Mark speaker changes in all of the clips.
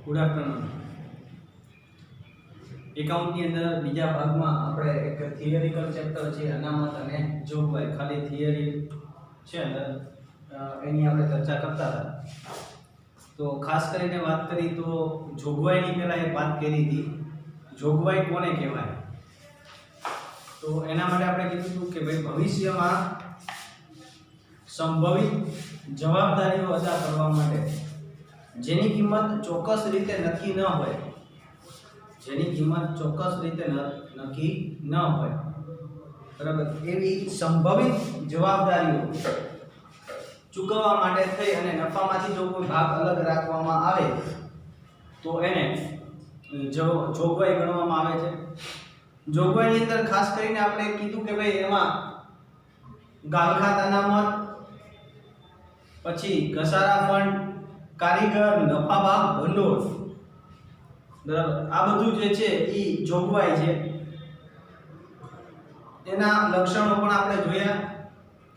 Speaker 1: Good afternoon. એકાઉન્ટની અંદર બીજા ભાગમાં આપણે એક થિયરિકલ ચેપ્ટર છે અનામત અને જોગવાઈ, ખાલી થિયરી છે અંદર એની આપણે ચર્ચા કરતા હતા. તો ખાસ કરીને વાત કરી તો જોગવાઈની પહેલાં એક વાત કરી હતી, જોગવાઈ કોને કહેવાય. તો એના માટે આપણે કીધું હતું કે ભાઈ ભવિષ્યમાં સંભવિત જવાબદારીઓ અદા કરવા માટે જેની કિંમત ચોક્કસ રીતે નક્કી ન હોય, જેની કિંમત ચોક્કસ રીતે નક્કી ન હોય, બરાબર, એવી સંભવિત જવાબદારીઓ ચૂકવવા માટે થઈ અને નફામાંથી જો કોઈ ભાગ અલગ રાખવામાં આવે તો એને જોગવાઈ ગણવામાં આવે છે. જોગવાઈની અંદર ખાસ કરીને આપણે કીધું કે ભાઈ એમાં ગાલખાત અનામત, પછી ઘસારા ફંડ, કારીગર, નફા ભાગ ભંડોળ, બરાબર, આ બધું જે છે એ જોગવાઈ છે. એના લક્ષણો પણ આપણે જોયા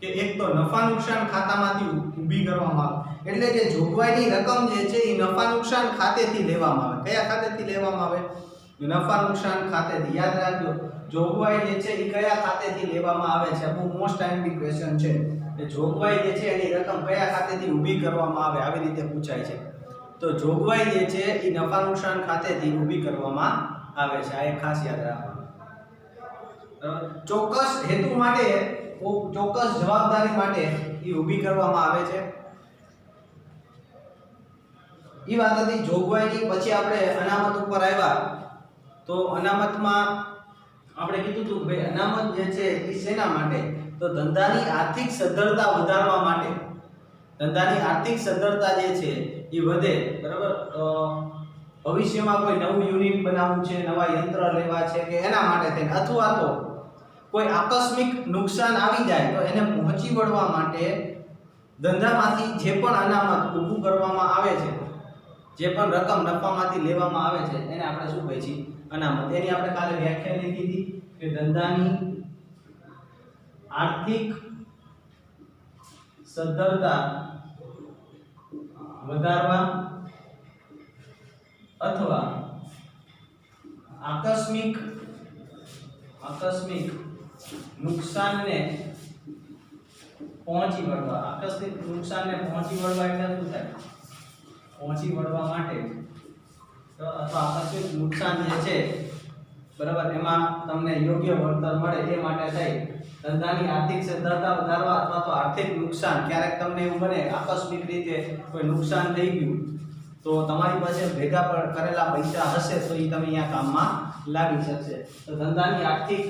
Speaker 1: કે એક તો નફા નુકસાન ખાતામાંથી ઊભી કરવામાં આવે, એટલે કે જોગવાઈની રકમ જે છે એ નફા નુકસાન ખાતેથી લેવામાં આવે. કયા ખાતેથી લેવામાં આવે? નફા નુકસાન ખાતેથી. યાદ રાખજો, જોગવાઈ જે છે એ કયા ખાતેથી લેવામાં આવે છે. બહુ મોસ્ટ ટાઈમની ક્વેશ્ચન છે કે જોગવાઈ જે છે એની રકમ કયા ખાતેથી ઊભી કરવામાં આવે, આવી રીતે પૂછાય છે. તો જોગવાઈ જે છે એ નફા નુકસાન ખાતેથી ઊભી કરવામાં આવે છે. આ એક ખાસ યાદ રાખવાનું. ચોક્કસ હેતુ માટે, ચોક્કસ જવાબદારી માટે એ ઊભી કરવામાં આવે છે. એ વાત હતી જોગવાઈની. પછી આપણે અનામત ઉપર આવ્યા. તો અનામતમાં આપણે કીધું હતું ભાઈ અનામત જે છે એ શેના માટે? તો ધંધાની આર્થિક સદ્ધરતા વધારવા માટે. ધંધાની આર્થિક સદ્ધરતા જે છે એ વધે, બરાબર. ભવિષ્યમાં કોઈ નવું યુનિટ બનાવવું છે, નવા યંત્ર લેવા છે કે એના માટે થઈને, અથવા તો કોઈ આકસ્મિક નુકસાન આવી જાય તો એને પહોંચી વળવા માટે ધંધામાંથી જે પણ અનામત ઊભું કરવામાં આવે છે, જે પણ રકમ નફામાંથી લેવામાં આવે છે, એને આપણે શું કહીએ છીએ? અનામત. એની આપણે કાલે વ્યાખ્યા લીધી હતી કે ધંધાની આર્થિક સદ્ધરતા વધારવા અથવા આકસ્મિક નુકસાનને પહોંચી વળવા. આકસ્મિક નુકસાનને પહોંચી વળવા એટલે શું થાય? પહોંચી વળવા માટે તો અથવા આકસ્મિક નુકસાન જે છે, બરાબર, એમાં તમને યોગ્ય વળતર મળે એ માટે થઈ ધંધાની આર્થિક સદ્ધરતા વધારવા અથવા તો આર્થિક નુકસાન. ક્યારેક તમને એવું બને આકસ્મિક રીતે કોઈ નુકસાન થઈ ગયું તો તમારી પાસે ભેગા કરેલા પૈસા હશે તો એ તમે અહીંયા કામમાં લાગી શકશે. તો ધંધાની આર્થિક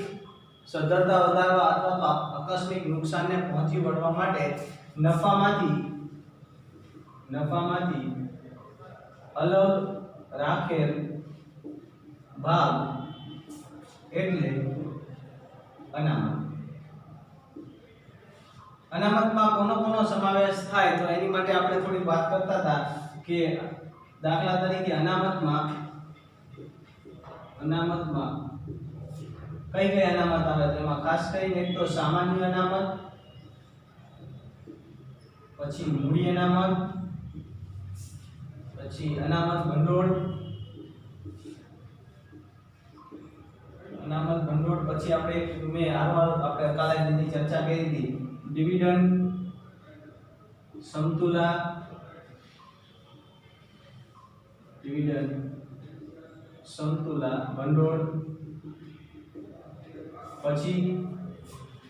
Speaker 1: સદ્ધરતા વધારવા અથવા તો આકસ્મિક નુકસાનને પહોંચી વળવા માટે નફામાંથી અલગ રાખેલ ભાગ એટલે અનામત. અનામતમાં કોનો સમાવેશ થાય તો એની માટે આપણે થોડી વાત કરતા હતા કે દાખલા તરીકે અનામતમાં કઈ અનામત આવે? તેમાં ખાસ કરીને એક તો સામાન્ય અનામત, પછી મૂડી અનામત, પછી અનામત ભંડોળ, પછી આપણે આપણે કાલે જેની ચર્ચા કરી હતી ડિવિડન્ડ, સમતુલા, ભંડોળ, પછી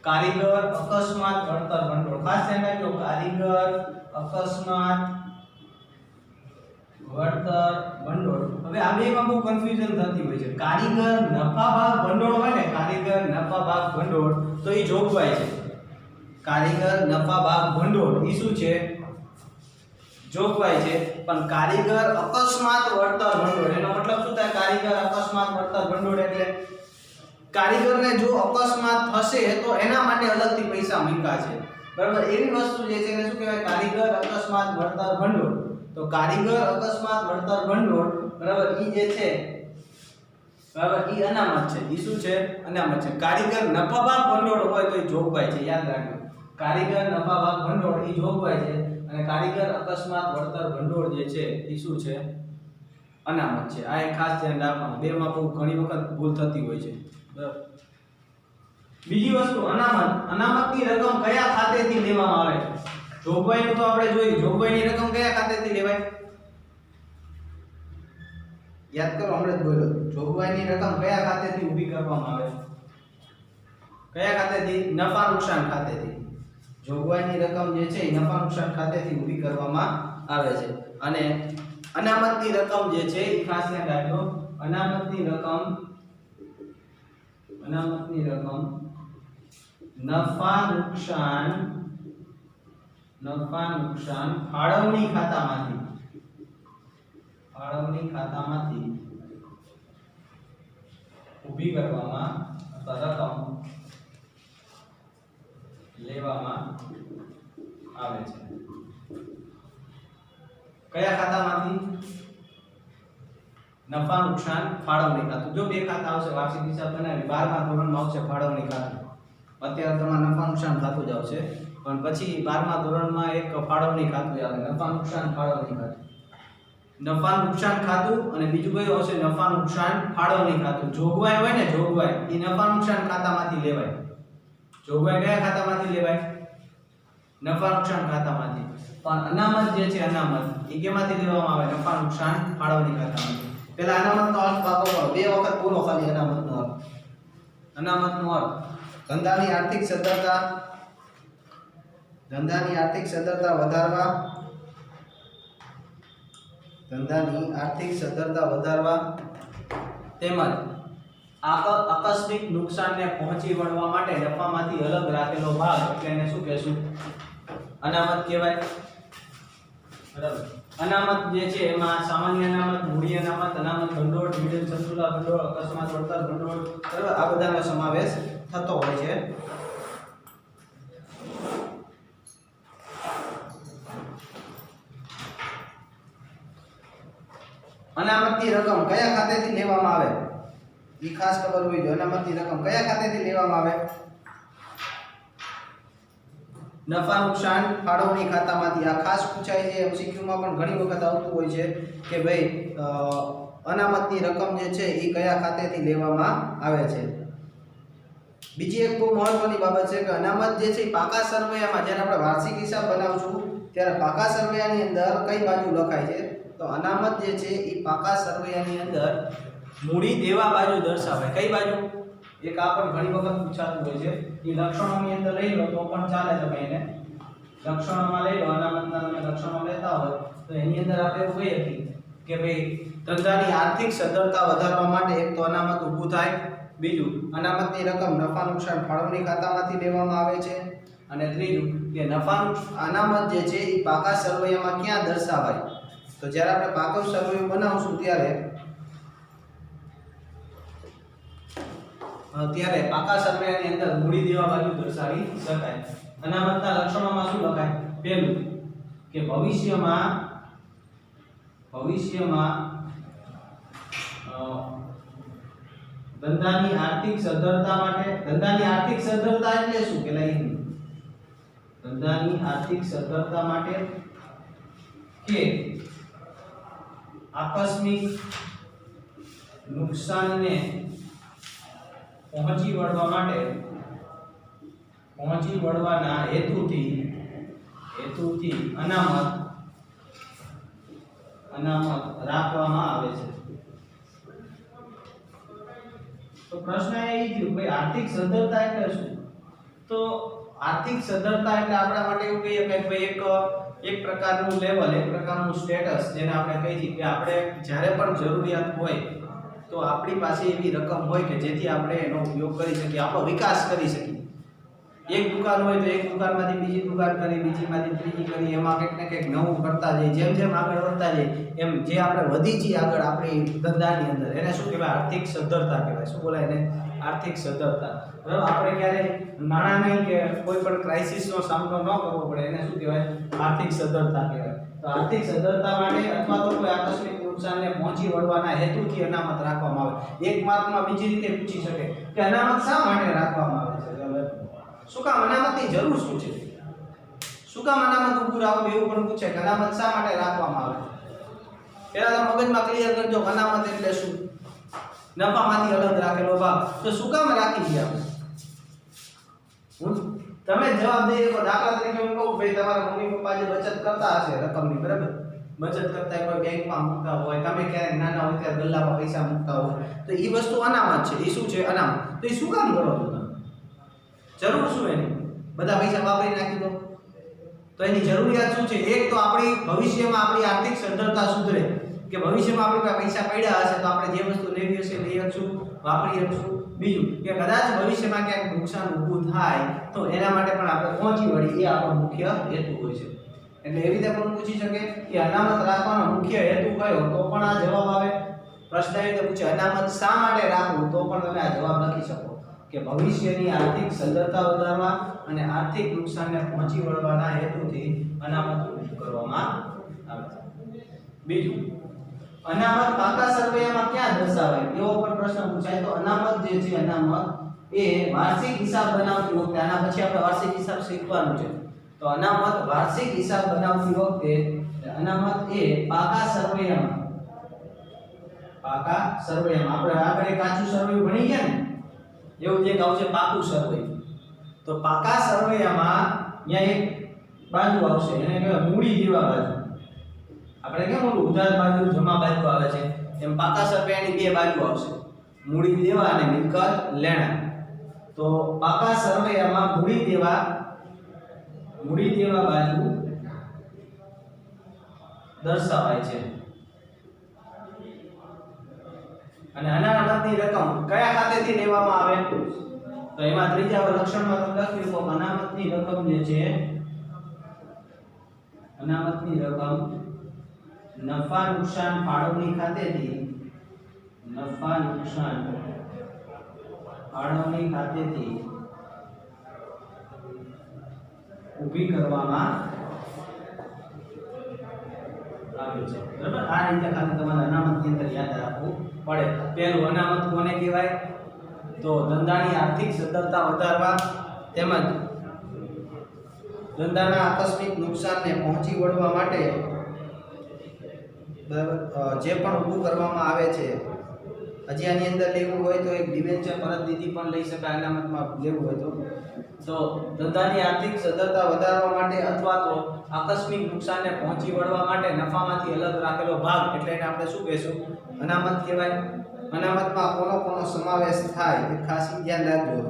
Speaker 1: કારીગર અકસ્માત વળતર ભંડોળ. ખાસ ધ્યાન રાખજો, કારીગર અકસ્માત વળતર ભંડોળ. હવે આ બેમાં બહુ કન્ફ્યુઝન થતી હોય છે. કારીગર નફા ભાગ ભંડોળ હોય ને, કારીગર નફા ભાગ ભંડોળ, તો એ જોગવાઈ છે. કારીગર નફા ભાગ ભંડોળ એ શું છે? જોગવાઈ છે. પણ કારીગર અકસ્માત વળતર ભંડોળ, એનો મતલબ શું થાય? કારીગર અકસ્માત વળતર ભંડોળ એટલે કારીગરને જો અકસ્માત થશે તો એના માટે અલગથી પૈસા મૂક્યા છે, બરાબર. એવી વસ્તુ જે છે એને શું કહેવાય? કારીગર અકસ્માત વળતર ભંડોળ. તો કારીગર અકસ્માત વળતર ભંડોળ, બરાબર, ઈ જે છે, બરાબર, ઈ અનામત છે. ઈ શું છે? અનામત છે. કારીગર નફા ભાગ ભંડોળ હોય તો ઈ જોગવાઈ છે. યાદ રાખજો, કારીગર નફા ભાગ ભંડોળ ઈ જોગવાઈ છે અને કારીગર અકસ્માત વળતર ભંડોળ જે છે ઈ શું છે? અનામત છે. આ એક ખાસ ધ્યાન રાખવાનું. બેમાં બહુ ઘણી વખત ભૂલ થતી હોય છે. બરાબર. બીજી વસ્તુ અનામતની રકમ કયા ખાતેથી લેવામાં આવે? જોગવાઈનું તો આપણે જોયું. જોગવાઈની રકમ કયા ખાતેથી લેવાય? યાદ કરો, હમણાં જ બોલ્યો. જોગવાઈની રકમ કયા ખાતેથી ઊભી કરવામાં આવે? કયા ખાતેથી? નફા નુકસાન ખાતેથી. જોગવાઈની રકમ જે છે એ નફા નુકસાન ખાતેથી ઊભી કરવામાં આવે છે. અને અનામતની રકમ જે છે એ ખાસ યાદ રાખજો. અનામતની રકમ નફા નુકસાન ફાળવણી ખાતામાંથી ઊભી કરવામાં અથવા રકમ લેવામાં આવે છે. કયા ખાતામાંથી? નફા નુકસાન ફાળવણી ખાતું. જો બે ખાતા આવશે, વાર્ષિક હિસાબ બનાવી 12મા ધોરણમાં આવશે ફાળવણી ખાતું. અત્યારે તમારે નફા નુકસાન ખાતું જ આવશે, પણ પછી 12મા ધોરણમાં એક ફાળવણી ખાતું આવે, નફા નુકસાન ફાળવણી ખાતું. નફા નુકસાન ખાતું અને બીજું કયું આવશે? નફા નુકસાન ફાળવણી ખાતું. જોગવાઈ હોય ને, જોગવાઈ એ નફા નુકસાન ખાતામાંથી લેવાય. જોગવાઈ કયા ખાતામાંથી લેવાય? નફા નુકસાન ખાતામાંથી. પણ અનામત જે છે, અનામત એ કેમાંથી લેવામાં આવે? નફા નુકસાન ફાળવણી ખાતામાંથી. પહેલા અનામતનો અર્થ પાકો કરો. બે વખત બોલો ખાલી અનામતનો અર્થ. અનામતનો અર્થ ધંધાની આર્થિક સદ્ધરતા વધારવા, તેમજ આકસ્મિક નુકસાનને પહોંચી વળવા માટે નફામાંથી અલગ રાખેલો ભાગ, એટલે એને શું કહેશું? અનામત કહેવાય. બરાબર. અનામત જે છે એમાં સામાન્ય અનામત, મૂડી અનામત ભંડોળ, મિડલ સંતુલા ભંડોળ, અકસ્માત વળતર ભંડોળ, બરાબર, આ બધાનો સમાવેશ થતો હોય છે. અનામતની રકમ કયા ખાતેથી લેવામાં આવે? એ ખાસ ખબર હોવી જોઈએ. અનામતની રકમ કયા ખાતેથી લેવામાં આવે? નફા નુકસાન ફાળવણી ખાતામાંથી. આ ખાસ પૂછાય છે, MCQ માં પણ ઘણી વખત આવતું હોય છે કે ભાઈ અનામતની રકમ જે છે એ કયા ખાતેથી લેવામાં આવે છે. બીજી એક બહુ મહત્વની બાબત છે કે અનામત જે છે એ પાકા સરવૈયામાં, જ્યારે આપણે વાર્ષિક હિસાબ બનાવશું ત્યારે પાકા સરવૈયાની અંદર કઈ બાજુ લખાય છે? તો અનામત જે છે એ પાકા સરવૈયાની અંદર મૂડી દેવા બાજુ દર્શાવે. કઈ બાજુ? એક આ પણ ઘણી વખત પૂછાતું હોય છે. એ લક્ષણોની અંદર લઈ લો તો પણ ચાલે. તમે એને લક્ષણોમાં લઈ લો, અનામતના તમે લક્ષણો લેતા હોય તો એની અંદર આપણે એવું કહીએ કે ભાઈ ધંધાની આર્થિક સદ્ધરતા વધારવા માટે એક તો અનામત ઊભું થાય, બીજું અનામતની રકમ નફા નુકસાન ફાળવણી ખાતામાંથી લેવામાં આવે છે, અને ત્રીજું કે અનામત જે છે એ પાકા સરવૈયામાં ક્યાં દર્શાવાય? તો જ્યારે આપણે પાકો સરવૈયો બનાવશું ત્યારે પાકા સરવૈયાની અંદર મૂડી દેવા બાજુ દર્શાવી શકાય. અનામતના લક્ષણોમાં શું લખાય? પહેલું કે ભવિષ્યમાં ધંધાની આર્થિક સદ્ધરતા માટે, ધંધાની આર્થિક સદ્ધરતા એટલે શું? પેલા એ ધંધાની આર્થિક સદ્ધરતા માટે કે આકસ્મિક નુકસાનને પહોંચી વળવાના હેતુથી અનામત રાખવામાં આવે છે. તો પ્રશ્ન એ થયો ભાઈ આર્થિક સદ્ધરતા એટલે શું? તો આર્થિક સદ્ધરતા એટલે આપણા માટે એવું કહીએ કે ભાઈ એક પ્રકારનું લેવલ, એક પ્રકારનું સ્ટેટસ, જેને આપણે કહીએ છીએ કે આપણે જ્યારે પણ જરૂરિયાત હોય તો આપણી પાસે એવી રકમ હોય કે જેથી આપણે એનો ઉપયોગ કરી શકીએ, આપણો વિકાસ કરી શકીએ. એક દુકાન હોય તો એક દુકાનમાંથી બીજી દુકાન કરી, બીજીમાંથી ત્રીજી કરી, એમાં કંઈક ને કંઈક નવું કરતા જઈએ. જેમ જેમ આગળ વધતા જઈએ એમ જે આપણે વધી જઈએ આગળ આપણી ધંધાની અંદર, એને શું કહેવાય? આર્થિક સદ્ધરતા કહેવાય. શું બોલાય એને? આર્થિક સદ્ધરતા. બરાબર. આપણે ક્યારે નાણાંની કે કોઈ પણ ક્રાઇસિસનો સામનો ન કરવો પડે, એને શું કહેવાય? આર્થિક સદ્ધરતા કહેવાય. તો આર્થિક સદ્ધરતા માટે અથવા તો કોઈ આકસ્મિક નુકસાનને પહોંચી વળવાના હેતુથી અનામત રાખવામાં આવે. એક માર્કમાં બીજી રીતે પૂછી શકે કે અનામત શા માટે રાખવામાં આવે છે? શું કામ અનામતની જરૂર શું છે? શું કામ અનામત ઊભું રાખવું એવું પણ પૂછે કે અનામત શા માટે રાખવામાં આવે? પહેલા તો મગજમાં ક્લિયર કરજો અનામત એટલે શું, નફામાંથી અલગ રાખેલો ભાગ. તો શું કામ રાખી છે આપણે? તમે જવાબ દઈ શકો. દાખલા તરીકે હું કહું ભાઈ તમારા મમ્મી પપ્પા જે બચત કરતા હશે રકમની, બરાબર, બચત કરતા કોઈ બેંકમાં મૂકતા હોય, તમે ક્યારેક નાના હોય ત્યારે ગલ્લામાં પૈસા મૂકતા હોય, તો એ વસ્તુ અનામત છે. એ શું છે? અનામત. તો એ શું કામ કરો છો તમે? જરૂર શું એની? બધા પૈસા વાપરી નાખી દો. તો એની જરૂરિયાત શું છે? એક તો આપણી ભવિષ્યમાં આપણી આર્થિક સદ્ધરતા સુધરે, કે ભવિષ્યમાં આપણી પાસે પૈસા પડ્યા હશે તો આપણે જે વસ્તુ લેવી હશે લઈ શકશું, વાપરી શકશું. બીજું કે કદાચ ભવિષ્યમાં ક્યાંક નુકસાન ઊભું થાય તો એના માટે પણ આપણે પહોંચી વળી, એ આપણો મુખ્ય હેતુ હોય છે. એટલે એવી રીતે પણ પૂછી શકે કે અનામત રાખવાનો મુખ્ય હેતુ કયો, તો પણ આ જવાબ આવે. પ્રશ્ન એવી રીતે પૂછે અનામત શા માટે રાખવું, તો પણ તમે આ જવાબ લખી શકો કે ભવિષ્યની આર્થિક સદ્ધરતા વધારવા અને આર્થિક નુકસાનને પહોંચી વળવાના હેતુથી અનામત ઊભું કરવામાં આવે છે. બીજું, અનામત પાકા સરવૈયામાં ક્યાં દર્શાવાય, એવો પણ પ્રશ્ન પૂછાય. તો અનામત જે છે, અનામત એ વાર્ષિક હિસાબ બનાવતી વખતે, આના પછી આપણે વાર્ષિક હિસાબ શીખવાનું છે. તો અનામત વાર્ષિક હિસાબ બનાવતી વખતે અનામત એ પાકા સરવૈયામાં, પાકા સરવૈયામાં, આપણે આગળ કાચું સરવૈયું ભણી ગયા ને, એવું એક આવશે પાકું સરવૈયું. તો પાકા સરવૈયામાં અહીંયા એક બાજુ આવશે, એને કહેવાય મૂડી જેવા બાજુ. આપણે કેમ ઓલું ઉધાર બાજુ જમા બાજુ આવે છે, એમ પાકા સરવૈયાની બે બાજુ આવશે, મૂડી દેવા અને મિલકત લેણા. તો પાકા સરવૈયામાં મૂડી દેવા બાજુ દર્શાવાય છે. અને અનામતની રકમ કયા ખાતેથી લેવામાં આવે, તો એમાં ત્રીજા લક્ષણમાં તમે લખ્યું કે અનામતની રકમ જે છે, અનામતની રકમ નફા નુકસાન ફાળવણી ખાતેથી, નફા નુકસાન ફાળવણી ખાતેથી ઊભી કરવામાં આવે છે. બરાબર, આ રીતે ખાલી તમારે અનામતની અંદર યાદ રાખવું પડે. પહેલું, અનામત કોને કહેવાય? તો ધંધાની આર્થિક સદ્ધરતા વધારવા તેમજ ધંધાના આકસ્મિક નુકસાનને પહોંચી વળવા માટે બરાબર જે પણ ઊભું કરવામાં આવે છે. હજી આની અંદર લેવું હોય તો એક ડિબેન્ચર પરત નીતિ પણ લઈ શકાય, અનામતમાં લેવું હોય તો ધંધાની આર્થિક સદ્ધરતા વધારવા માટે અથવા તો આકસ્મિક નુકસાનને પહોંચી વળવા માટે નફામાંથી અલગ રાખેલો ભાગ, એટલે એને આપણે શું કહેશું? અનામત કહેવાય. અનામતમાં કોનો સમાવેશ થાય એ ખાસ ધ્યાન રાખજો.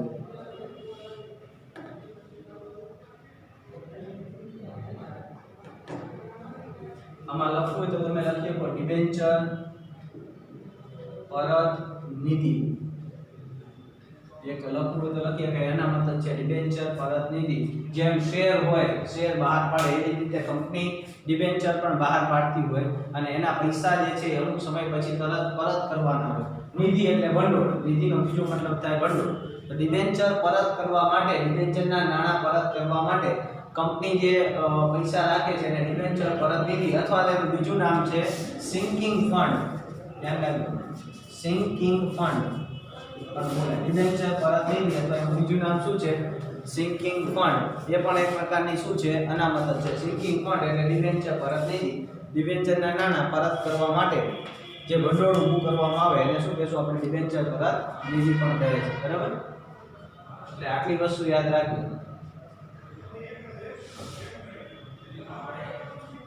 Speaker 1: આમાં લખવું હોય તો તમે લખી શકો ડિબેન્ચર પરત નિધિ. એક લખવું હોય તો લખીએ કે અનામત જ છે ડિબેન્ચર પરત નિધિ. જેમ શેર હોય, શેર બહાર પાડે એવી રીતે કંપની ડિબેન્ચર પણ બહાર પાડતી હોય અને એના પૈસા જે છે અમુક સમય પછી તરત પરત કરવાના હોય. નિધિ એટલે ભંડોળ, નિધિનો બીજો મતલબ થાય ભંડોળ. તો ડિબેન્ચર પરત કરવા માટે, ડિબેન્ચરના નાણાં પરત કરવા માટે કંપની જે પૈસા રાખે છે એને ડિબેન્ચર પરત નિધિ અથવા તેનું બીજું નામ છે સિંકિંગ ફંડ. ધ્યાન રાખજો, સિંકિંગ ફંડ. ડિબેન્ચર પરત નિધિ અથવા એનું બીજું નામ શું છે? Sinking fund. એ પણ એક પ્રકારની શું છે? અનામત જ છે. સિંકિંગ ફંડ એટલે ડિબેન્ચર પરત નિધિ. ડિબેન્ચરના નાણાં પરત કરવા માટે જે ભંડોળ ઊભું કરવામાં આવે એને શું કહેશું આપણે? ડિબેન્ચર પરત નિધિ પણ કહે છે. બરાબર, એટલે આટલી વસ્તુ યાદ રાખજો.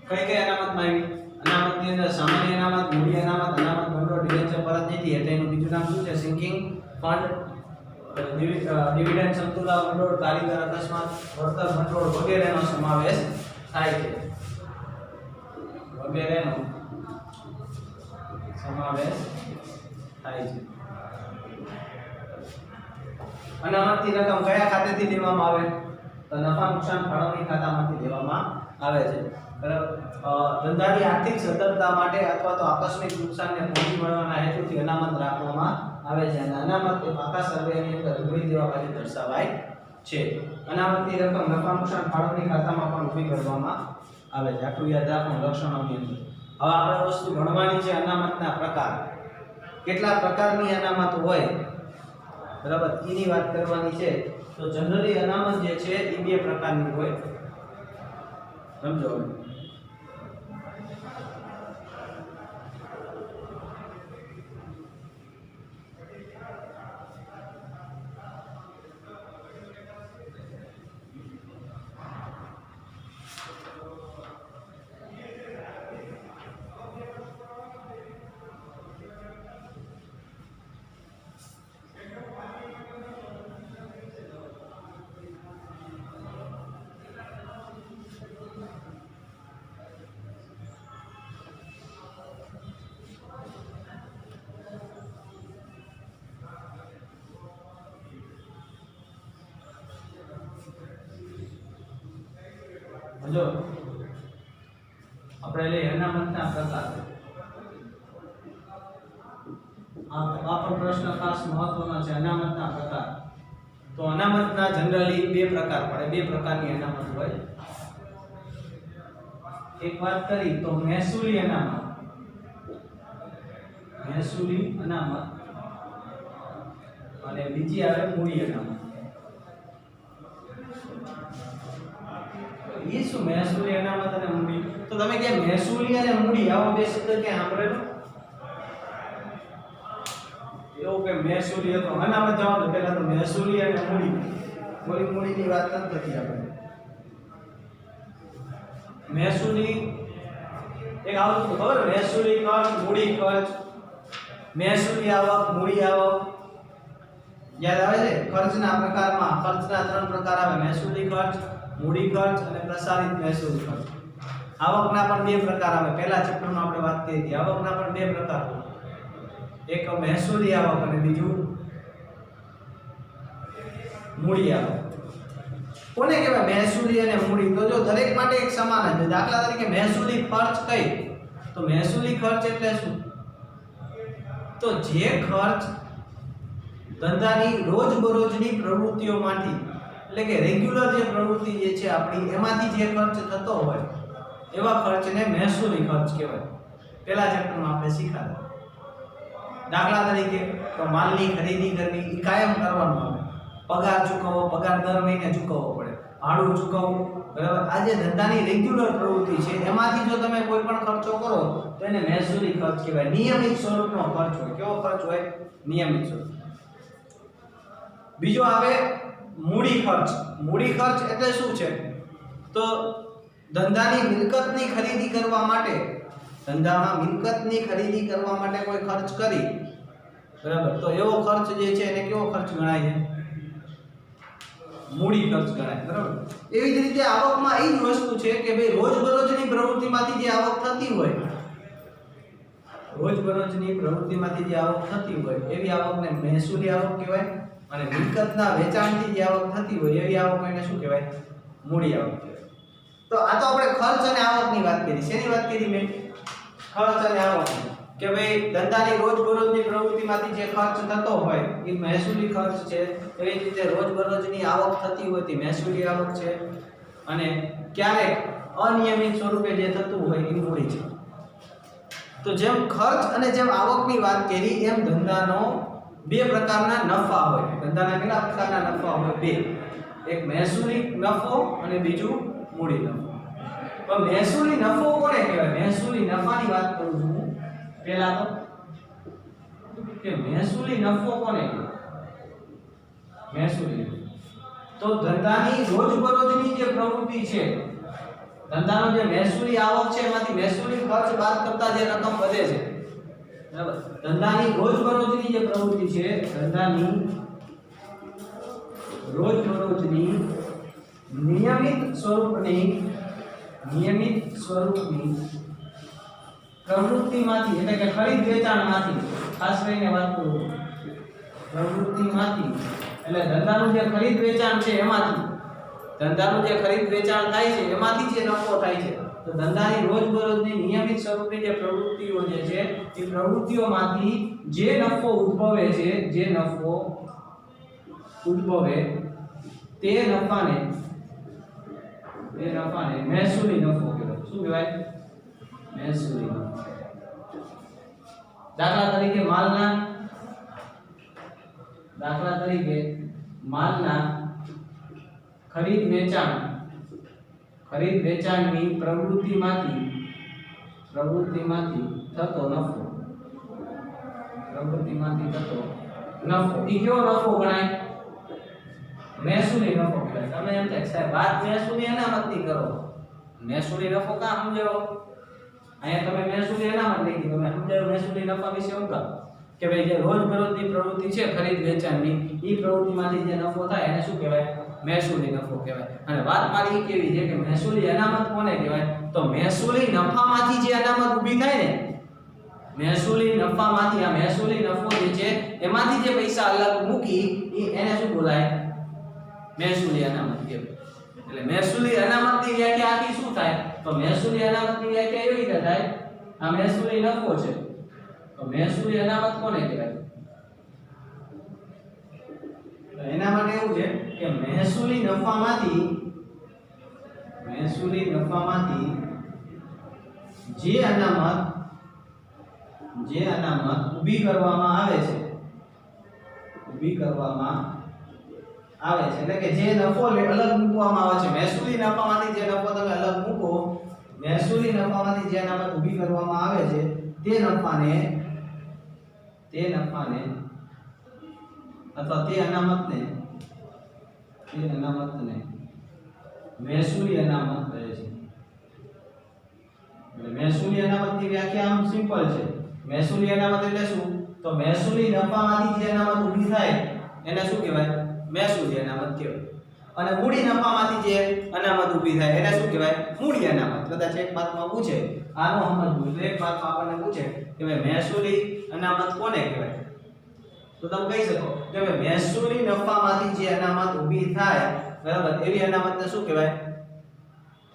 Speaker 1: કઈ અનામતમાં આવી? અનામતની અંદર સામાન્ય અનામત, મૂડી અનામત, અનામત ભંડોળ, ડિબેન્ચર પરત નિધિ. એટલે એનું બીજું નામ શું છે? Sinking fund. ડિવિડન્ડ, સમતુલા ભંડોળ, કારીગર અકસ્માત, વળતર ભંડોળ વગેરેનો સમાવેશ થાય છે. વગેરેનો સમાવેશ થાય છે. અનામતની રકમ કયા ખાતેથી લેવામાં આવે? તો નફા નુકસાન ફાળવણી ખાતામાંથી લેવામાં આવે છે. બરાબર, ધંધાની આર્થિક સદ્ધરતા માટે અથવા તો આકસ્મિક નુકસાનને પહોંચી વળવાના હેતુથી અનામત રાખવામાં આવે છે. અને અનામત એ પાકા સરવૈયાની અંદર ઊભી દેવા માટે દર્શાવાય છે. અનામતની રકમ નફા નુકસાન ફાળવણી ખાતામાં પણ ઊભી કરવામાં આવે છે. આટલું યાદ રાખવાનું લક્ષણોની અંદર. હવે આપણે વસ્તુ ભણવાની છે અનામતના પ્રકાર. કેટલા પ્રકારની અનામત હોય, બરાબર, એની વાત કરવાની છે. તો જનરલી અનામત જે છે એ બે પ્રકારની હોય. સમજો, જો આપણે લઈ અનામતના પ્રકાર આ પણ પ્રશ્ન ખાસ મહત્વનો છે અનામતના પ્રકાર તો અનામતના જનરલી બે પ્રકાર પડે બે પ્રકારની અનામત હોય એક વાત કરી તો મહેસૂલી અનામત અને બીજી આવે મૂડી અનામત ये શું મહેસૂલી અનામત અને મૂડી તો તમે કે મહેસૂલી અને મૂડી આવો બે શબ્દ ક્યાં સાંભળેલો એવું કે મહેસૂલી હતો અનામત જવા તો પહેલા તો મહેસૂલી અને મૂડીની વાત નથી આપણે મહેસૂલી એક આવતું ખબર મહેસૂલી ખર્ચ મૂડી ખર્ચ મહેસૂલી આવક મૂડી આવક યાદ આવે છે ખર્ચના પ્રકારમાં ખર્ચના ત્રણ પ્રકાર આવે મહેસૂલી ખર્ચ મૂડી ખર્ચ અને પ્રસારિત મહેસૂલ ખર્ચ આવકના પણ બે પ્રકાર આવે પહેલા ચેપ્ટરમાં આપણે વાત કરી હતી આવકના પણ બે પ્રકાર એક મહેસૂલી આવક અને બીજું મૂડી આવક કોને કહેવાય મહેસૂલી અને મૂડી તો જો દરેક માટે એક સમાન છે દાખલા તરીકે મહેસૂલી ખર્ચ કઈ તો મહેસૂલી ખર્ચ એટલે શું તો જે ખર્ચ ધંધાની રોજબરોજની પ્રવૃત્તિઓમાંથી એટલે કે રેગ્યુલર જે પ્રવૃત્તિ જે છે આપણી એમાંથી જે ખર્ચ થતો હોય એવા ખર્ચને મહેસૂલી ખર્ચ કહેવાય પહેલા ચેપ્ટરમાં આપણે શીખ્યા દાખલા તરીકે તો માલની ખરીદી કરવી એ કાયમ કરવાનું આવે પગાર ચૂકવવો પગાર દર મહિને ચૂકવવો પડે ભાડું ચૂકવવું બરાબર આ જે ધંધાની રેગ્યુલર પ્રવૃત્તિ છે એમાંથી જો તમે કોઈ પણ ખર્ચો કરો તો એને મહેસૂલી ખર્ચ કહેવાય નિયમિત સ્વરૂપનો ખર્ચ હોય કેવો ખર્ચ હોય નિયમિત સ્વરૂપ બીજો આવે મૂડી ખર્ચ એટલે શું છે તો ધંધાની મિલકતની ખરીદી કરવા માટે ધંધામાં મિલકતની ખરીદી કરવા માટે કોઈ ખર્ચ કરી બરાબર તો એવો ખર્ચ જે છે એને કેવો ખર્ચ ગણાય છે મૂડી ખર્ચ ગણાય બરાબર એવી જ રીતે આવકમાં એ જ વસ્તુ છે કે ભાઈ રોજબરોજની પ્રવૃત્તિમાંથી જે આવક થતી હોય એવી આવકને મહેસૂલી આવક કહેવાય અને મિલકતના વેચાણથી જે આવક થતી હોય એવી આવકને શું કહેવાય મૂડી આવક કહેવાય તો આ તો આપણે ખર્ચ અને આવકની વાત કરી શેની વાત કરી મેં ખર્ચ અને આવક કે ભાઈ ધંધાની રોજબરોજની પ્રવૃત્તિમાંથી જે ખર્ચ થતો હોય એ મહેસૂલી ખર્ચ છે એવી રીતે રોજબરોજની આવક થતી હોય તે મહેસૂલી આવક છે અને ક્યારેક અનિયમિત સ્વરૂપે જે થતું હોય એ મૂડી છે તો જેમ ખર્ચ અને જેમ આવકની વાત કરી એમ ધંધાનો બે પ્રકારના નફા હોય ધંધાના કેટલા પ્રકારના નફા હોય બે એક મહેસૂલી નફો અને બીજું મૂડી નફો પણ મહેસૂલી નફો કોને કહેવાય મહેસૂલી નફાની વાત કરું છું હું પહેલા તો કે મહેસૂલી નફો કોને કહેવાય મહેસૂલી તો ધંધાની રોજબરોજની જે પ્રવૃત્તિ છે ધંધાનો જે મહેસૂલી આવક છે એમાંથી મહેસૂલી ખર્ચ બાદ કરતા જે રકમ વધે છે બરાબર ધંધાની રોજબરોજની જે પ્રવૃત્તિ છે ધંધાની રોજબરોજની નિયમિત સ્વરૂપની પ્રવૃત્તિમાંથી એટલે કે ખરીદ વેચાણમાંથી ખાસ કરીને વાત કરું પ્રવૃત્તિમાંથી એટલે ધંધાનું જે ખરીદ વેચાણ છે એમાંથી ધંધાનું જે ખરીદ વેચાણ થાય છે એમાંથી જે નફો થાય છે તો ધંધાની રોજબરોજની નિયમિત સ્વરૂપની જે પ્રવૃત્તિઓ જે છે એ પ્રવૃત્તિઓમાંથી જે નફો ઉદ્ભવે છે તે નફાને મહેસૂલી નફો કહેવાય શું કહેવાય મહેસૂલી નફો દાખલા તરીકે માલના ખરીદ વેચાણની પ્રવૃત્તિમાંથી થતો નફો ઈ કેવો નફો ગણાય મહેસૂલી નફો કહેવાય તમે એમ થાય સાહેબ વાત મહેસૂલી અનામતની કરો મહેસૂલી નફો કાં સમજાવો અહીંયા તમે મહેસૂલી અનામત લીધી તમે સમજાવો મહેસૂલી નફા વિશે શું કહો કે ભાઈ જે રોજબરોજની પ્રવૃત્તિ છે ખરીદ વેચાણની ઈ પ્રવૃત્તિમાંથી જે નફો થાય એને શું કહેવાય મહેસૂલી નફો કહેવાય અને વાત મારી કેવી છે કે મહેસૂલી અનામત કોને કહેવાય તો મહેસૂલી નફામાંથી જે અનામત ઊભી થાય ને મહેસૂલી નફામાંથી આ મહેસૂલી નફો જે છે એમાંથી જે પૈસા અલગ મૂકી એને શું બોલાય મહેસૂલી અનામત કહેવાય એટલે એટલે મહેસૂલી અનામતની વ્યાખ્યા આખી શું થાય? તો મહેસૂલી અનામતની વ્યાખ્યા એવી રીતે થાય, આ મહેસૂલી નફો છે તો મહેસૂલી અનામત કોને કહેવાય? તો એના માટે એવું છે કે મહેસૂલી નફામાંથી જે અનામત ઊભી કરવામાં આવે છે એટલે કે જે નફો અલગ મૂકવામાં આવે છે, મહેસૂલી નફામાંથી જે નફો તમે અલગ મૂકો, મહેસૂલી નફામાંથી જે અનામત ઊભી કરવામાં આવે છે તે નફાને અથવા તે અનામતને મહેસૂલી અનામત કહે છે. એટલે મહેસૂલી અનામતની વ્યાખ્યા આમ સિમ્પલ છે. મહેસૂલી અનામત એટલે શું? તો મહેસૂલી નફામાંથી જે અનામત ઊભી થાય એને શું કહેવાય? મહેસૂલી અનામત કહેવાય. અને મૂડી નફામાંથી જે અનામત ઊભી થાય એને શું કહેવાય? મૂડી અનામત. કદાચ એક માર્કમાં પૂછે, આનો સમજવું એટલે એક માર્કમાં આપણને પૂછે કે ભાઈ મહેસૂલી અનામત કોને કહેવાય? તો તમે કહી શકો કે ભાઈ મહેસૂલી નફામાંથી જે અનામત ઊભી થાય, બરાબર, એવી અનામતને શું કહેવાય?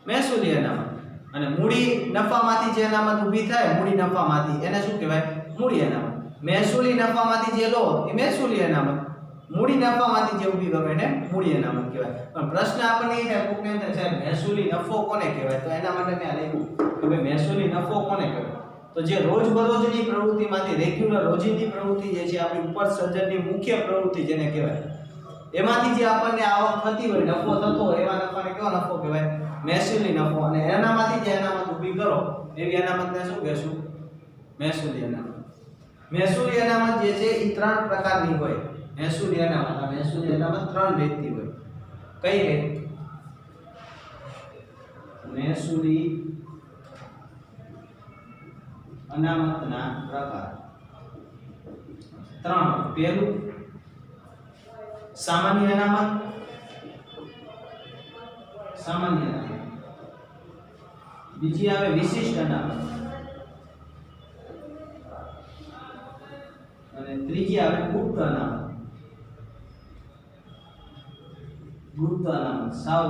Speaker 1: મહેસૂલી અનામત. અને મૂડી નફામાંથી જે અનામત ઊભી થાય, મૂડી નફામાંથી, એને શું કહેવાય? મૂડી અનામત. મહેસૂલી નફામાંથી જે લો એ મહેસૂલી અનામત, મૂડી નફામાંથી જે ઊભી કરે એને મૂડી અનામત કહેવાય. પણ પ્રશ્ન આપણને એ થાય કોકને એમ થાય મહેસૂલી નફો કોને કહેવાય? તો એના માટે મેં લખ્યું કે ભાઈ મહેસૂલી નફો કોને કહેવાય? તો જે રોજબરોજની પ્રવૃત્તિમાંથી, રેગ્યુલર રોજિંદી પ્રવૃત્તિ જે છે, આપણી ઉપર સર્જનની મુખ્ય પ્રવૃત્તિ જેને કહેવાય, એમાંથી જે આપણને આવક થતી હોય, નફો થતો હોય, એવા નફાને કેવો નફો કહેવાય? મહેસૂલી નફો. અને એનામાંથી જે અનામત ઊભી કરો એવી અનામતને શું કહેશું? મહેસૂલી અનામત. મહેસૂલી અનામત જે છે એ ત્રણ પ્રકારની હોય. મહેસૂલી અનામત ત્રણ રીતની હોય. કઈ રીત? મહેસૂલી અનામતના પ્રકાર ત્રણ. પહેલું સામાન્ય અનામત. બીજી આવે વિશિષ્ટ અનામત અને ત્રીજી આવે ગુપ્ત અનામત. સાવ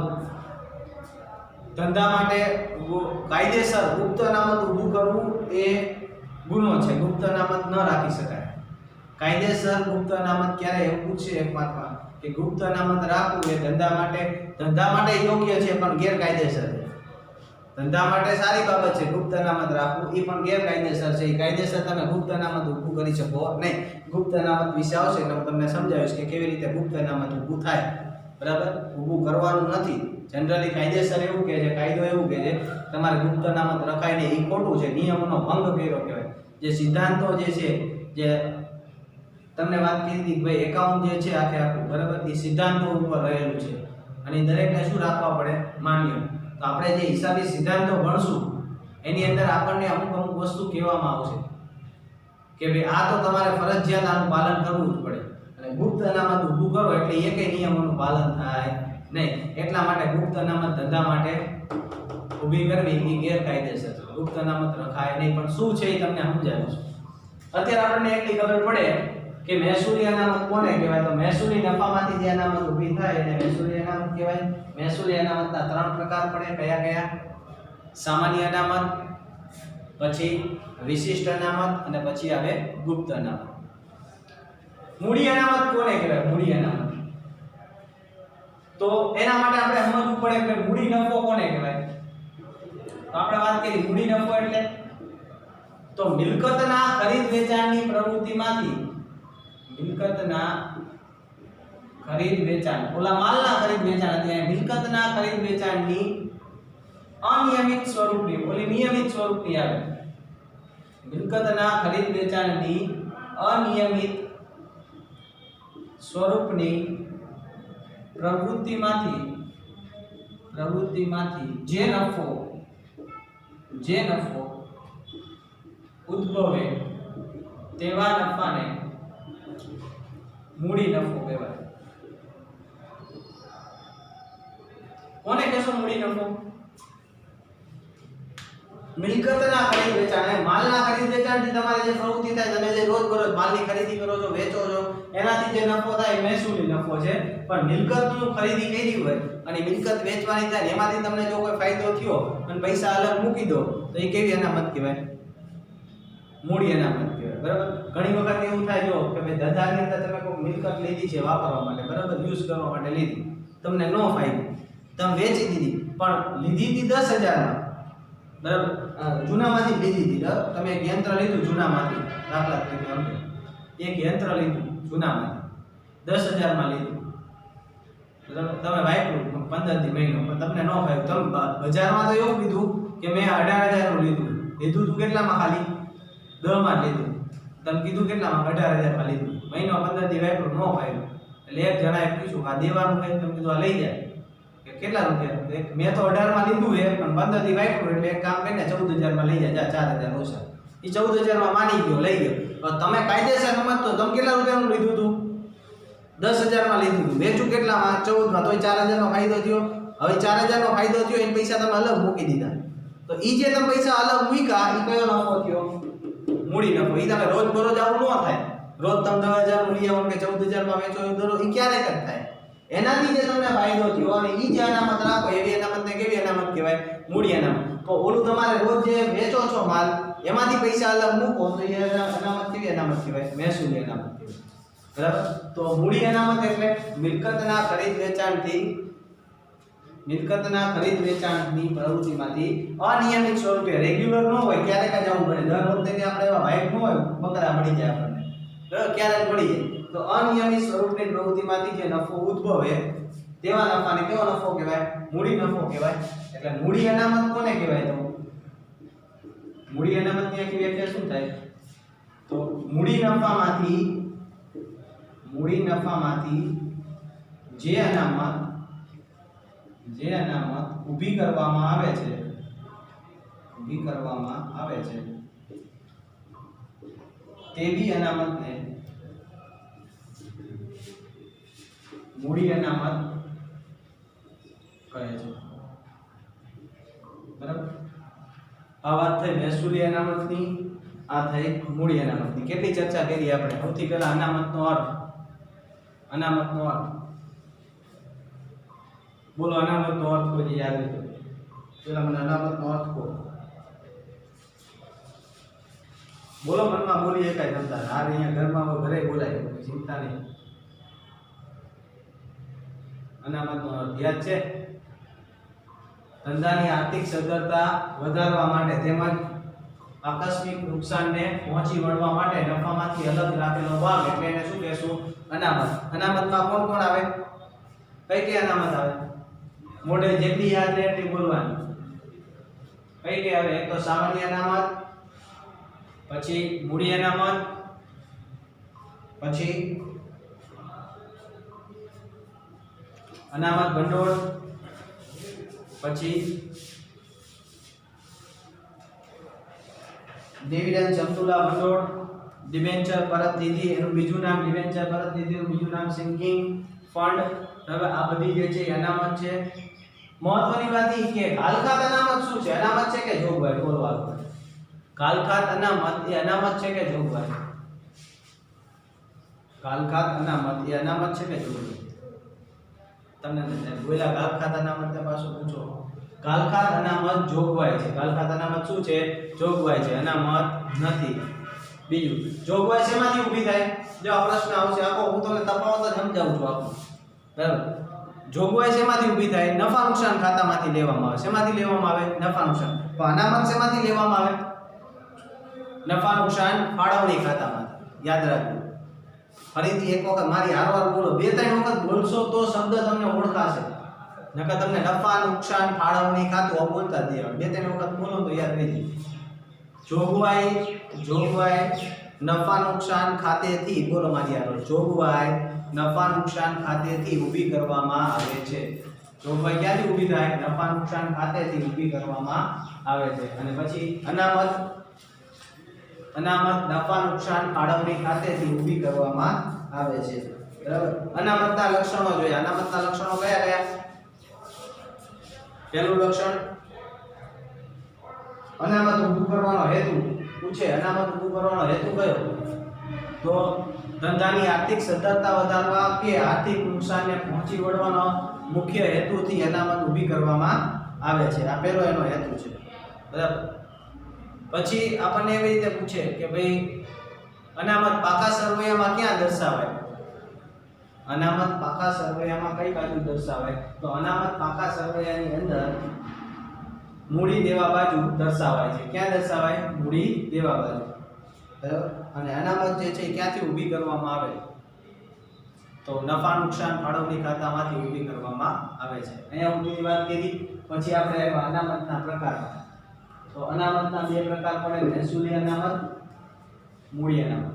Speaker 1: ધંધા માટે કાયદેસર ગુપ્ત અનામત ઊભું કરવું એ ગુનો છે. ગુપ્ત અનામત ન રાખી શકાય. કાયદેસર ગુપ્ત અનામત ક્યારે એવું પૂછે એક માર્કમાં કે ગુપ્ત અનામત રાખવું એ ધંધા માટે યોગ્ય છે પણ ગેરકાયદેસર છે. ધંધા માટે સારી બાબત છે, ગુપ્ત અનામત રાખવું એ પણ ગેરકાયદેસર છે. એ કાયદેસર તમે ગુપ્ત અનામત ઊભું કરી શકો નહીં. ગુપ્ત અનામત વિશે આવશે એટલે હું તમને સમજાવીશ કે કેવી રીતે ગુપ્ત અનામત ઊભું થાય. બરાબર, ઊભું કરવાનું નથી. જનરલી કાયદેસર એવું કહે છે, કાયદો એવું કહે છે તમારે ગુપ્ત અનામત રખાય ને, એ ખોટું છે. નિયમોનો ભંગ કર્યો કહેવાય. જે સિદ્ધાંતો જે છે, જે તમને વાત કરી હતી ભાઈ એકાઉન્ટ જે છે આખું, બરાબર, એ સિદ્ધાંતો ઉપર રહેલું છે અને દરેકને શું રાખવા પડે? માન્ય. તો આપણે જે હિસાબી સિદ્ધાંતો ભણશું એની અંદર આપણને અમુક વસ્તુ કહેવામાં આવશે કે ભાઈ આ તો તમારે ફરજિયાત આનું પાલન કરવું જ પડે. અને ગુપ્ત અનામત ઊભું કરો એટલે એકેય નિયમોનું પાલન થાય નહીં. એટલા માટે ગુપ્ત અનામત ધંધા માટે ઊભી કરવી એ ગેરકાયદેસર છે. ગુપ્ત અનામત રખાય નહીં. પણ શું છે એ તમને સમજાવું છું. અત્યારે આપણને એટલી ખબર પડે કે મહેસૂલી અનામત કોને કહેવાય? તો મહેસૂલી નફામાંથી જે અનામત ઊભી થાય એને મહેસૂલી અનામત કહેવાય. મહેસૂલી અનામતના ત્રણ પ્રકાર પડે. કયા કયા? સામાન્ય અનામત, પછી વિશિષ્ટ અનામત અને પછી આવે ગુપ્ત અનામત. મૂડી અનામત કોને કહેવાય? મૂડી અનામત. તો એના માટે આપણે સમજવું પડે કે મૂડી નફો કોને કહેવાય? તો આપણે વાત કરી મૂડી નફો એટલે તો મિલકતના ખરીદ વેચાણની પ્રવૃત્તિમાંથી, મિલકતના ખરીદ વેચાણ, ઓલા માલના ખરીદ વેચાણ હતી, મિલકતના ખરીદ વેચાણની અનિયમિત સ્વરૂપની, ઓલી નિયમિત સ્વરૂપની આવે. મિલકતના ખરીદ વેચાણની અનિયમિત સ્વરૂપની પ્રવૃત્તિમાંથી જે નફો ઉદ્ભવે તેવા નફાને મૂડી નફો કહેવાય. કોને કહેશો મૂડી નફો? મિલકતના ખરીદ વેચાણ અને માલના ખરીદ વેચાણથી તમારે જે પ્રવૃત્તિ થાય, તમે જે રોજબરોજ માલની ખરીદી કરો છો, વેચો છો, એનાથી જે નફો થાય એ મહેસૂલી નફો છે. પણ મિલકતનું ખરીદી કરી હોય અને મિલકત વેચવાની થાય એમાંથી તમને જો કોઈ ફાયદો થયો અને પૈસા અલગ મૂકી દો તો એ કેવી અનામત કહેવાય? મૂડી અનામત કહેવાય. બરાબર. ઘણી વખત એવું થાય જો કે ભાઈ ધંધાની અંદર તમે કોઈ મિલકત લીધી છે વાપરવા માટે, બરાબર, યુઝ કરવા માટે લીધી, તમને નો ફાયદો, તમે વેચી દીધી, પણ લીધી હતી 10,000 માં, બરાબર, જૂનામાંથી લીધી હતી. તમે એક યંત્ર લીધું જૂનામાંથી, દાખલા તરીકે એક યંત્ર લીધું જૂનામાંથી 10,000 માં લીધું, બરાબર, તમે વાપર્યું 15 દી મહિનો, પણ તમને નો ફાયદો. તમે બજારમાં તો એવું કીધું કે મેં 18,000 નું લીધું તું કેટલામાં? ખાલી 10 માં લીધું. તમે કીધું કેટલામાં? 18,000 માં લીધું. મહિનો 15 દી વાપર્યું, નો ફાયદો. એટલે એક જણાએ પૂછ્યું આ દેવાનું છે, તમે કીધું આ લઈ જાય. કે કેટલા રૂપિયા? મેં તો 18 માં લીધું છે પણ 15 દી વાપર્યું, એટલે એક કામ કરીને 14,000 માં લઈ જાય, જા 4,000 ઓછા. એ 14,000 માં માની ગયો, લઈ ગયો. હવે તમે કાયદેસર સમજતો, તમે કેટલા રૂપિયાનું લીધું તું? 10,000 માં લીધું તું. વેચું કેટલામાં? 14 માં. તોય 4,000 નો ફાયદો થયો. હવે 4,000 નો ફાયદો થયો, એ પૈસા તમે અલગ મૂકી દીધા. તો ઈ જે તમે પૈસા અલગ મૂક્યા, ઈ કયો નફો થયો? મૂડી નફો. ઈ તમે રોજ બરોજ આવું ન થાય. રોજ તમે 10,000 નું લઈ આવો કે 14,000 માં વેચો, દરરોજ ઈ ક્યારેક જ થાય. એનાથી જે તમને ફાયદો થયો અને ઈ જે અનામત રાખો, એવી અનામતને કેવી અનામત કહેવાય? મૂડી અનામત. તો ઓલું તમારે રોજ જે વેચો છો માલ, એમાંથી પૈસા અલગ મૂકો તો એ અનામત કેવી અનામત કહેવાય? મહેસૂલી અનામત કહેવાય. બરાબર. તો મૂડી અનામત એટલે મિલકતના ખરીદ વેચાણની પ્રવૃત્તિમાંથી અનિયમિત સ્વરૂપે, રેગ્યુલર ન હોય, ક્યારેક જ આવવું પડે. દર વખતે આપણે એવા વાઇટ ન હોય, બકરા મળી જાય આપણને, બરાબર, ક્યારેક મળી જાય. તો અનિયમિત સ્વરૂપની પ્રવૃત્તિમાંથી જે નફો ઉદ્ભવે તેવા નફાને કેવો નફો કહેવાય? મૂડી નફો કહેવાય. એટલે મૂડી અનામત કોને કહેવાય? તો મૂડી અનામતની આખી વ્યાખ્યા શું થાય? તો મૂડી નફામાંથી જે અનામત ઊભી કરવામાં આવે છે તેવી અનામતને મૂડી અનામત કહે છે. બરાબર. આ વાત થઈ મહેસૂલી અનામતની, આ થઈ મૂડી અનામતની. કેટલી ચર્ચા કરી આપણે. સૌથી પહેલા અનામતનો અર્થ. બોલો, અનામતનો અર્થ કોઈ યાદ હોય? પેલા મને અનામતનો અર્થ કહો. બોલો, મનમાં બોલી એકાય ધંધા. આ અહીંયા ઘરમાં ઘરે બોલાય, ચિંતા નહીં. અનામતનો અર્થ યાદ છે? ધંધાની આર્થિક સદ્ધરતા વધારવા માટે તેમજ આકસ્મિક નુકસાનને પહોંચી વળવા માટે નફામાંથી અલગ રાખેલો ભાગ, એટલે એને શું કહેશું? અનામત. અનામતમાં કોણ કોણ આવે? કઈ અનામત આવે? મોઢે જેટલી યાદ રહે એટલી બોલવાની. કઈ આવે? એક તો સામાન્ય અનામત, પછી મૂડી અનામત, પછી અનામત ભંડોળ, પછી ડિવિડન્ડ સમતુલા ભંડોળ, ડિબેન્ચર પરત નિધિ, એનું બીજું નામ ડિબેન્ચર પરત નિધિનું બીજું નામ સિંકિંગ ફંડ. હવે આ બધી જે છે અનામત છે. મહત્વની વાત એ કે કાલખાત અનામત શું છે? અનામત છે કે જોગવાઈ? બોલવા. કાલખાત અનામત એ અનામત છે કે જોગવાઈ? કાલખાત અનામત એ અનામત છે કે જોગવાઈ? તમને બોલ્યા કાલખાત અનામત ને પાછું પૂછો. કાલખાત અનામત જોગવાઈ છે. કાલખાત અનામત શું છે? જોગવાઈ છે, અનામત નથી. બીજું, જોગવાઈ શેમાંથી ઊભી થાય? જો આ પ્રશ્ન આવશે આખો, હું તમને તફાવત જ સમજાવું છું આખું. બરાબર. જોગવાઈ શેમાંથી ઊભી થાય? નફા નુકસાન ખાતામાંથી લેવામાં આવે. શેમાંથી લેવામાં આવે? નફા નુકસાન. તો અનામત શેમાંથી લેવામાં આવે? નફા નુકસાન ફાળવણી ખાતામાંથી. યાદ રાખજો. ફરીથી એક વખત મારી હારવાર બોલો, 2-3 વખત બોલશો તો શબ્દ તમને ઓળખાશે. નકર તમને નફા નુકસાન ફાળવણી ખાતું બોલતા જ દેવાનું. 2-3 વખત બોલો તો યાદ રહી જાય. જોગવાઈ નફા નુકસાન ખાતેથી, બોલો મારી આગળ, જોગવાઈ નફા નુકસાન ખાતેથી ઊભી કરવામાં આવે છે. જોગવાઈ ક્યાંથી ઊભી થાય? નફા નુકસાન ખાતેથી ઊભી કરવામાં આવે છે. અને પછી અનામત નફા નુકસાન ફાળવણી ખાતેથી ઊભી કરવામાં આવે છે. બરાબર. અનામતના લક્ષણો જોઈએ. અનામતના લક્ષણો કયા? પહેલું લક્ષણ અનામત ઊભું કરવાનો હેતુ પૂછે, અનામત ઊભું કરવાનો હેતુ કયો? તો ધંધાની આર્થિક સદ્ધરતા વધારવા કે આર્થિક નુકસાનને પહોંચી વળવાનો મુખ્ય હેતુથી અનામત ઊભી કરવામાં આવે છે. આ પહેલો એનો હેતુ છે. બરાબર. પછી આપણને એવી રીતે પૂછે કે ભાઈ અનામત પાકા સરવૈયામાં ક્યાં દર્શાવાય? અનામત પાકા સરવૈયામાં કઈ બાજુ દર્શાવાય? તો અનામત પાકા સરવૈયાની અંદર મૂડી દેવા બાજુ દર્શાવાય છે. ક્યાં દર્શાવાય? મૂડી દેવા બાજુ. બરાબર. અને અનામત જે છે ક્યાંથી ઊભી કરવામાં આવે? તો નફા નુકસાન ફાળવણી ખાતામાંથી ઊભી કરવામાં આવે છે. અહીંયા ઊભીની વાત કરી. પછી આપણે આવ્યા અનામતના પ્રકાર. તો અનામતના બે પ્રકાર પડે: મહેસૂલી અનામત, મૂડી અનામત.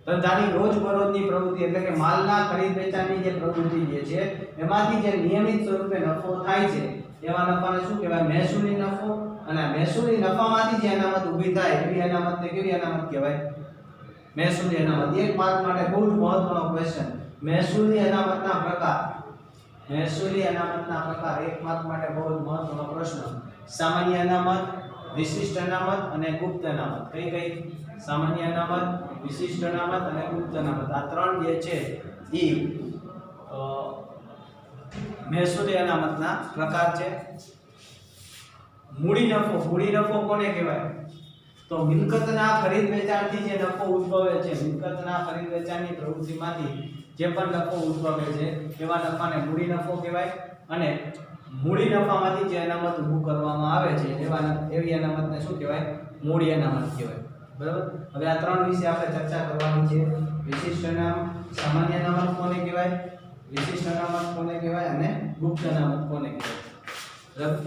Speaker 1: ધંધાની રોજબરોજની પ્રવૃત્તિ એટલે કે માલના ખરીદ વેચાણની જે પ્રવૃત્તિ જે છે એમાંથી જે નિયમિત સ્વરૂપે નફો થાય છે એવા નફાને શું કહેવાય? મહેસૂલી નફો. અને મહેસૂલી નફામાંથી જે અનામત ઊભી થાય એવી અનામતને કેવી અનામત કહેવાય? મહેસૂલી અનામત. એક માર્ક માટે બહુ જ મહત્વનો ક્વેશ્ચન. મહેસૂલી અનામતના પ્રકાર. મહેસૂલી અનામતના પ્રકાર એક માર્ક માટે બહુ જ મહત્વનો પ્રશ્ન. સામાન્ય અનામત, વિશિષ્ટ અનામત અને ગુપ્ત અનામત. કઈ કઈ? સામાન્ય અનામત, વિશિષ્ટ અનામત અને ગુપ્ત અનામત. આ ત્રણ જે છે એ મહેસૂલી અનામતના પ્રકાર છે. મૂડી નફો. મૂડી નફો કોને કહેવાય? તો મિલકતના ખરીદ વેચાણથી જે નફો ઉદ્ભવે છે, મિલકતના ખરીદ વેચાણની પ્રવૃત્તિમાંથી જે પણ નફો ઉદ્ભવે છે એવા નફાને મૂડી નફો કહેવાય. અને મૂડી નફામાંથી જે અનામત ઊભું કરવામાં આવે છે એવી અનામતને શું કહેવાય? મૂડી અનામત કહેવાય. બરાબર. હવે આ ત્રણ વિશે આપણે ચર્ચા કરવાની છે. વિશિષ્ટ અનામત, સામાન્ય અનામત કોને કહેવાય, વિશિષ્ટ અનામત કોને કહેવાય અને ગુપ્ત અનામત કોને કહેવાય. બરાબર.